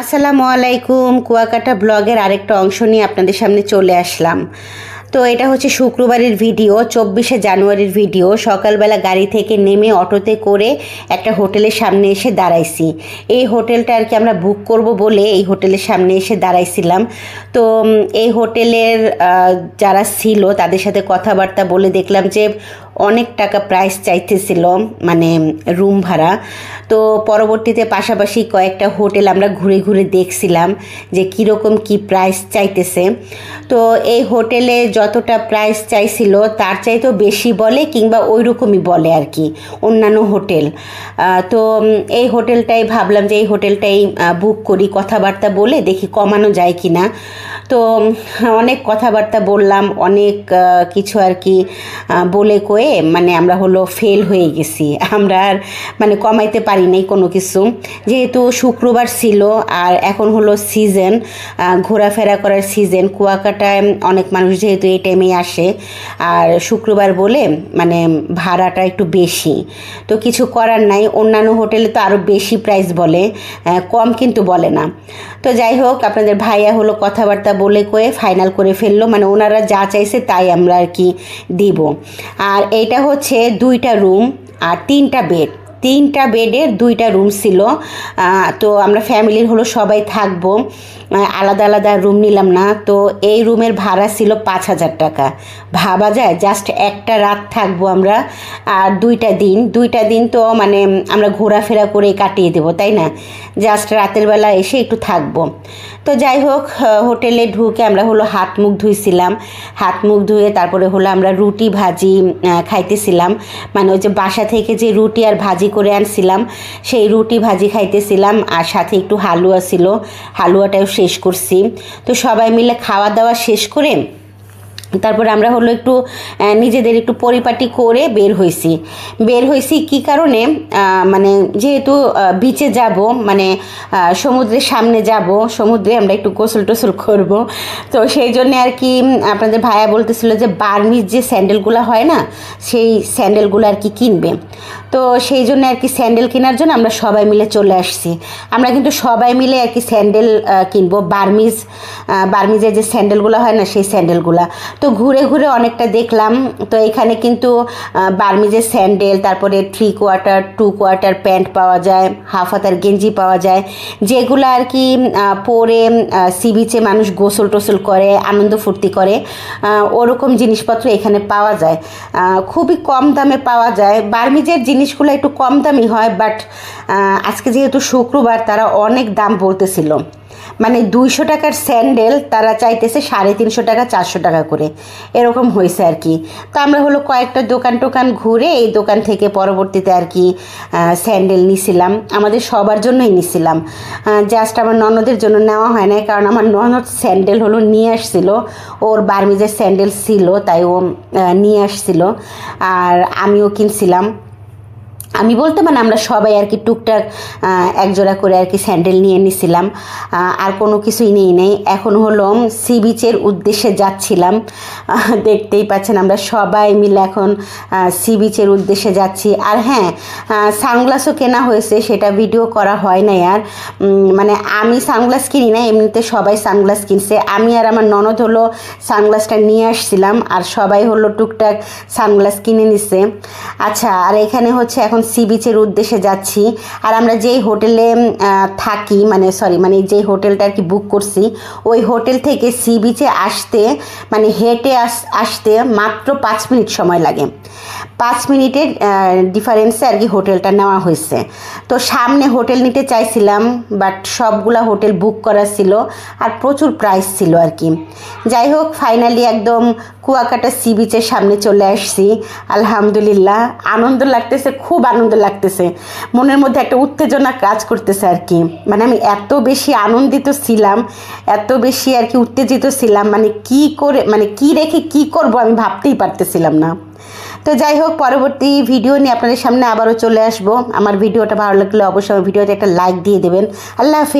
আসসালামু আলাইকুম। কুয়াকাটা ব্লগের আরেকটা অংশ নিয়ে আপনাদের সামনে চলে আসলাম। তো এটা হচ্ছে শুক্রবারের ভিডিও, 24শে জানুয়ারির ভিডিও। সকালবেলা গাড়ি থেকে নেমে অটোতে করে একটা হোটেলের সামনে এসে দাঁড়াইছি। এই হোটেলটা আর কি আমরা বুক করব বলে এই হোটেলের সামনে এসে দাঁড়াইছিলাম। তো এই হোটেলের যারা ছিল তাদের সাথে কথাবার্তা বলে দেখলাম যে অনেক টাকা প্রাইস চাইতেছিল, মানে রুম ভাড়া। তো পরবর্তীতে পাশাপাশি কয়েকটা হোটেল আমরা ঘুরে ঘুরে দেখছিলাম যে কীরকম কি প্রাইস চাইতেছে। তো এই হোটেলে যতটা প্রাইস চাইছিল তার চাইতেও বেশি বলে, কিংবা ওই রকমই বলে আর কি অন্যান্য হোটেল। তো এই হোটেলটাই ভাবলাম যে এই হোটেলটাই বুক করি, কথাবার্তা বলে দেখি কমানো যায় কি না। তো অনেক কথাবার্তা বললাম, অনেক কিছু আর কি বলে কয়ে মানে আমরা হলো ফেল হয়ে গেছি। আমরা আর মানে কমাইতে পারি নাই কোনো কিছু, যেহেতু শুক্রবার ছিল আর এখন হলো সিজন, ঘোরাফেরা করার সিজন। কুয়াকাটায় অনেক মানুষ যেহেতু এই টাইমেই আসে, আর শুক্রবার বলে মানে ভাড়াটা একটু বেশি। তো কিছু করার নাই, অন্যান্য হোটেলে তো আরও বেশি প্রাইস বলে, কম কিন্তু বলে না। তো যাই হোক, আপনাদের ভাইয়া হলো কথাবার্তা বলে কয়ে ফাইনাল করে ফেললো, মানে ওনারা যা চাইছে তাই আমরা আর কি দিব। আর এইটা হচ্ছে 2টা রুম আর 3টা বেড, 3টা বেডের 2টা রুম ছিল। তো আমরা ফ্যামিলির হলো সবাই থাকবো, আলাদা আলাদা রুম নিলাম না। তো এই রুমের ভাড়া ছিল 5,000 টাকা। ভাবা যায়, জাস্ট একটা রাত থাকবো আমরা, আর 2টা দিন তো মানে আমরা ঘোরাফেরা করে কাটিয়ে দেবো, তাই না? জাস্ট রাতের বেলা এসে একটু থাকবো। তো যাই হোক, হোটেলে ঢুকে আমরা হলো হাত মুখ ধুইছিলাম। হাত মুখ ধুয়ে তারপরে হলো আমরা রুটি ভাজি খাইতেছিলাম, মানে ওই যে বাসা থেকে যে রুটি আর ভাজি করে আনছিলাম সেই রুটি ভাজি খাইতেছিলাম, আর সাথে একটু হালুয়া ছিল, হালুয়াটাও শেষ করছি। তো সবাই মিলে খাওয়া দাওয়া শেষ করে তারপরে আমরা হলো একটু নিজেদের একটু পরিপাটি করে বের হয়েছি কী কারণে, মানে যেহেতু বিচে যাব, মানে সমুদ্রের সামনে যাব, সমুদ্রে আমরা একটু গোসল টোসল করব। তো সেই জন্যে আর কি আপনাদের ভাইয়া বলতেছিল যে বার্মিজ যে স্যান্ডেলগুলো হয় না, সেই স্যান্ডেলগুলো আর কি কিনবে। তো সেই জন্য আর কি স্যান্ডেল কেনার জন্য আমরা সবাই মিলে চলে আসছি। আমরা কিন্তু সবাই মিলে আর কি স্যান্ডেল কিনবো, বার্মিজের যে স্যান্ডেলগুলো হয় না সেই স্যান্ডেলগুলো। তো ঘুরে ঘুরে অনেকটা দেখলাম। তো এখানে কিন্তু বার্মিজের স্যান্ডেল, তারপরে 3 কোয়ার্টার 2 কোয়ার্টার প্যান্ট পাওয়া যায়, হাফ হাতার গেঞ্জি পাওয়া যায়, যেগুলো আর কি পরে সি বিচে মানুষ গোসল টোসল করে, আনন্দ ফুর্তি করে, ওরকম জিনিসপত্র এখানে পাওয়া যায়। খুবই কম দামে পাওয়া যায়। বার্মিজের জিনিসগুলো একটু কম দামি হয়, বাট আজকে যেহেতু শুক্রবার তারা অনেক দাম বলতেছিল, মানে 200 টাকার স্যান্ডেল তারা চাইতেছে 350 টাকা 400 টাকা করে, এরকম হয়েছে আর কি। তো আমরা হলো কয়েকটা দোকান ঘুরে এই দোকান থেকে পরবর্তীতে আর কি স্যান্ডেল নিছিলাম, আমাদের সবার জন্যই নিছিলাম, জাস্ট আমার ননদের জন্য নেওয়া হয় না, কারণ আমার ননদ স্যান্ডেল হলো নিয়ে আসছিল, ওর বার্মিজের স্যান্ডেল ছিল তাই ও নিয়ে আসছিল, আর আমিও কিনছিলাম। আমি বলতে মানে আমরা সবাই আর কি টুকটাক একজোড়া করে আর কি স্যান্ডেল নিয়ে নিছিলাম, আর কোনো কিছুই নেই। এখন হলো সি বিচের উদ্দেশ্যে যাচ্ছিলাম, দেখতেই পাচ্ছেন আমরা সবাই মিলে এখন সি বিচের উদ্দেশ্যে যাচ্ছি। আর হ্যাঁ, সানগ্লাসও কেনা হয়েছে, সেটা ভিডিও করা হয় না আর, মানে আমি সানগ্লাস কিনি না, এমনিতে সবাই সানগ্লাস কিনছে, আমি আর আমার ননদ হলো সানগ্লাসটা নিয়ে আসছিলাম, আর সবাই হলো টুকটাক সানগ্লাস কিনে নিছে। আচ্ছা, আর এখানে হচ্ছে এখন সি বিচের উদ্দেশ্যে যাচ্ছি। আর আমরা যেই হোটেলে থাকি, মানে যেই হোটেলটা আর কি বুক করছি, ওই হোটেল থেকে সি বিচে আসতে, মানে হেঁটে আসতে মাত্র 5 মিনিট সময় লাগে। 5 মিনিটের ডিফারেন্সে আর কি হোটেলটা নেওয়া হয়েছে। তো সামনে হোটেল নিতে চাইছিলাম, বাট সবগুলা হোটেল বুক করা ছিল আর প্রচুর প্রাইস ছিল আর কি। যাই হোক, ফাইনালি একদম কুয়াকাটা সি বিচের সামনে চলে আসছি। আলহামদুলিল্লাহ, আনন্দ লাগতেছে, খুব আনন্দ লাগতেছে, মনের মধ্যে একটা উত্তেজনা কাজ করতেছে আর কি। মানে আমি এত বেশি আনন্দিত ছিলাম, এত বেশি আর কি উত্তেজিত ছিলাম, মানে কি রেখে কি করব আমি ভাবতেই পারতেছিলাম না। তো যাই হোক, পরবর্তী ভিডিও নিয়ে আপনাদের সামনে আবারও চলে আসবো। আমার ভিডিওটা ভালো লাগলে অবশ্যই ভিডিওতে একটা লাইক দিয়ে দেবেন। আল্লাহ হাফিজ।